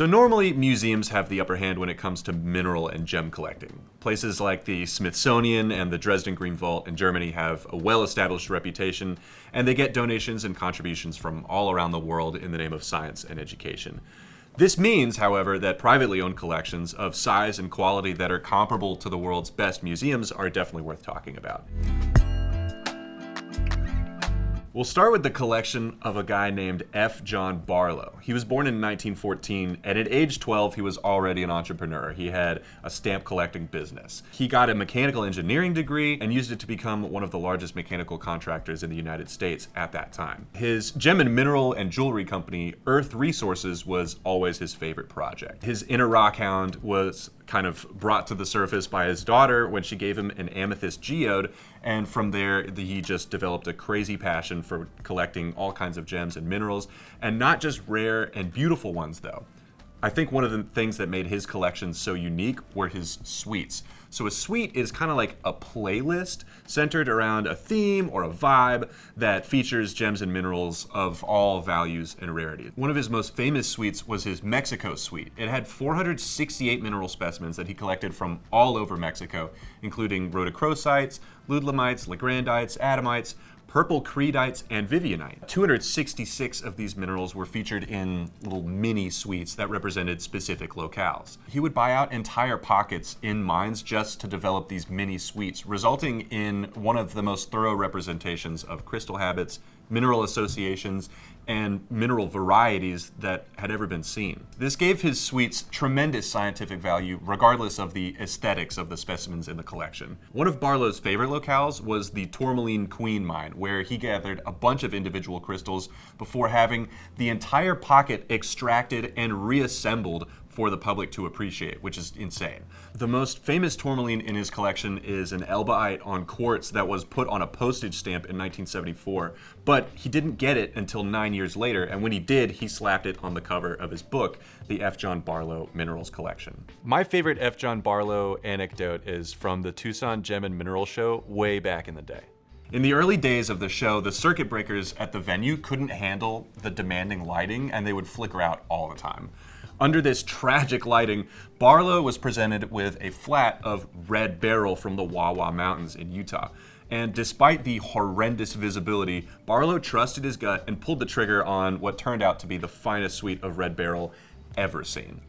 So normally museums have the upper hand when it comes to mineral and gem collecting. Places like the Smithsonian and the Dresden Green Vault in Germany have a well-established reputation, and they get donations and contributions from all around the world in the name of science and education. This means, however, that privately owned collections of size and quality that are comparable to the world's best museums are definitely worth talking about. We'll start with the collection of a guy named F. John Barlow. He was born in 1914, and at age 12, he was already an entrepreneur. He had a stamp collecting business. He got a mechanical engineering degree and used it to become one of the largest mechanical contractors in the United States at that time. His gem and mineral and jewelry company, Earth Resources, was always his favorite project. His inner rock hound was kind of brought to the surface by his daughter when she gave him an amethyst geode, and from there he just developed a crazy passion for collecting all kinds of gems and minerals, and not just rare and beautiful ones though. I think one of the things that made his collection so unique were his suites. So a suite is kind of like a playlist centered around a theme or a vibe that features gems and minerals of all values and rarity. One of his most famous suites was his Mexico suite. It had 468 mineral specimens that he collected from all over Mexico, including rhodochrosites, ludlamites, lagrandites, adamites, purple credites, and vivianite. 266 of these minerals were featured in little mini suites that represented specific locales. He would buy out entire pockets in mines just to develop these mini suites, resulting in one of the most thorough representations of crystal habits, mineral associations, and mineral varieties that had ever been seen. This gave his suites tremendous scientific value regardless of the aesthetics of the specimens in the collection. One of Barlow's favorite locales was the Tourmaline Queen mine, where he gathered a bunch of individual crystals before having the entire pocket extracted and reassembled for the public to appreciate, which is insane. The most famous tourmaline in his collection is an elbaite on quartz that was put on a postage stamp in 1974, but he didn't get it until 9 years later, and when he did, he slapped it on the cover of his book, the F. John Barlow Minerals Collection. My favorite F. John Barlow anecdote is from the Tucson Gem and Mineral Show way back in the day. In the early days of the show, the circuit breakers at the venue couldn't handle the demanding lighting, and they would flicker out all the time. Under this tragic lighting, Barlow was presented with a flat of red beryl from the Wawa Mountains in Utah. And despite the horrendous visibility, Barlow trusted his gut and pulled the trigger on what turned out to be the finest suite of red beryl ever seen.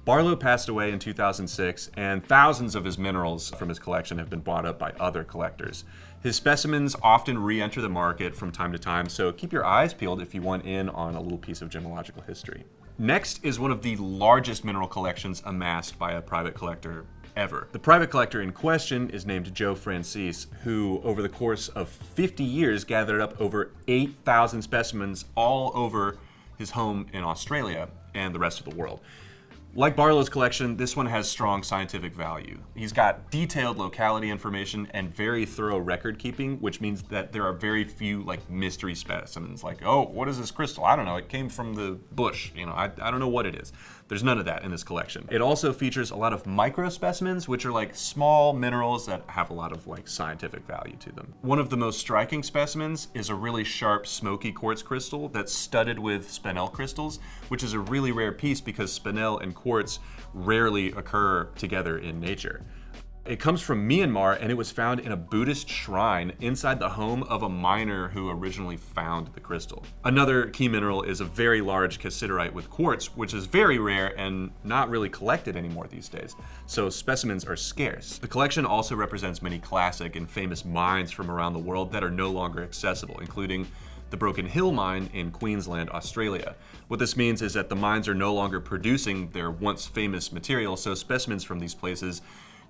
Barlow passed away in 2006, and thousands of his minerals from his collection have been bought up by other collectors. His specimens often re-enter the market from time to time, so keep your eyes peeled if you want in on a little piece of gemological history. Next is one of the largest mineral collections amassed by a private collector ever. The private collector in question is named Joe Francese, who over the course of 50 years gathered up over 8,000 specimens all over his home in Australia and the rest of the world. Like Barlow's collection, this one has strong scientific value. He's got detailed locality information and very thorough record keeping, which means that there are very few mystery specimens, like, oh, what is this crystal? I don't know, it came from the bush, I don't know what it is. There's none of that in this collection. It also features a lot of micro specimens, which are small minerals that have a lot of scientific value to them. One of the most striking specimens is a really sharp, smoky quartz crystal that's studded with spinel crystals, which is a really rare piece because spinel and quartz rarely occur together in nature. It comes from Myanmar, and it was found in a Buddhist shrine inside the home of a miner who originally found the crystal. Another key mineral is a very large cassiterite with quartz, which is very rare and not really collected anymore these days, so specimens are scarce. The collection also represents many classic and famous mines from around the world that are no longer accessible, including the Broken Hill mine in Queensland, Australia. What this means is that the mines are no longer producing their once famous material, so specimens from these places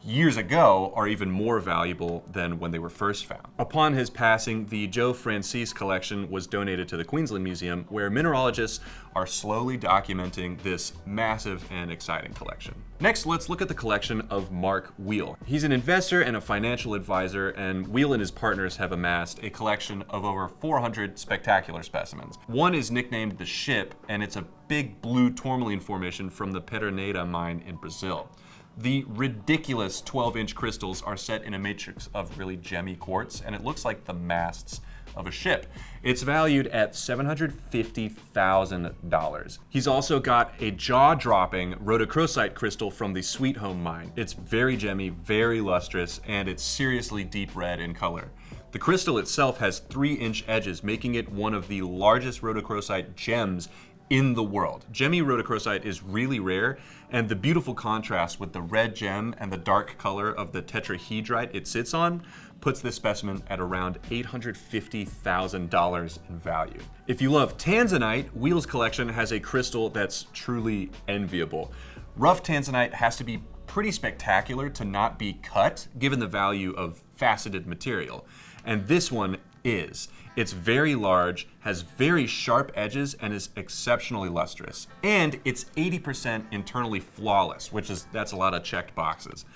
years ago are even more valuable than when they were first found. Upon his passing, the Joe Francese collection was donated to the Queensland Museum, where mineralogists are slowly documenting this massive and exciting collection. Next, let's look at the collection of Marc Weill. He's an investor and a financial advisor, and Weill and his partners have amassed a collection of over 400 spectacular specimens. One is nicknamed the Ship, and it's a big blue tourmaline formation from the Pederneiras mine in Brazil. The ridiculous 12-inch crystals are set in a matrix of really gemmy quartz, and it looks like the masts of a ship. It's valued at $750,000. He's also got a jaw-dropping rhodochrosite crystal from the Sweet Home mine. It's very gemmy, very lustrous, and it's seriously deep red in color. The crystal itself has 3-inch edges, making it one of the largest rhodochrosite gems in the world. Gemmy rhodochrosite is really rare, and the beautiful contrast with the red gem and the dark color of the tetrahedrite it sits on puts this specimen at around $850,000 in value. If you love tanzanite, Weill's collection has a crystal that's truly enviable. Rough tanzanite has to be pretty spectacular to not be cut, given the value of faceted material. And this one is. It's very large, has very sharp edges, and is exceptionally lustrous. And it's 80% internally flawless, that's a lot of checked boxes.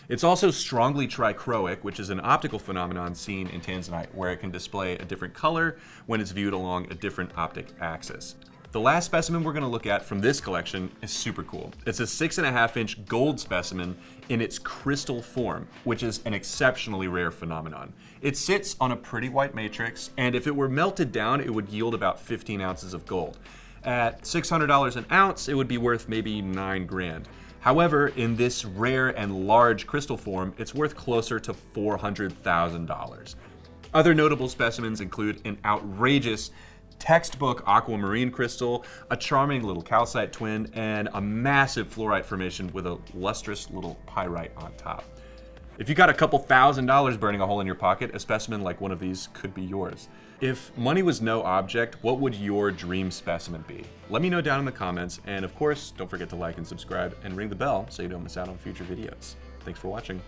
It's also strongly trichroic, which is an optical phenomenon seen in tanzanite, where it can display a different color when it's viewed along a different optic axis. The last specimen we're going to look at from this collection is super cool. It's a 6.5-inch gold specimen in its crystal form, which is an exceptionally rare phenomenon. It sits on a pretty white matrix, and if it were melted down, it would yield about 15 ounces of gold. At $600 an ounce, it would be worth maybe $9 grand. However, in this rare and large crystal form, it's worth closer to $400,000. Other notable specimens include an outrageous textbook aquamarine crystal, a charming little calcite twin, and a massive fluorite formation with a lustrous little pyrite on top. If you got a couple $1,000s burning a hole in your pocket, a specimen like one of these could be yours. If money was no object, what would your dream specimen be? Let me know down in the comments, and of course, don't forget to like and subscribe and ring the bell so you don't miss out on future videos. Thanks for watching.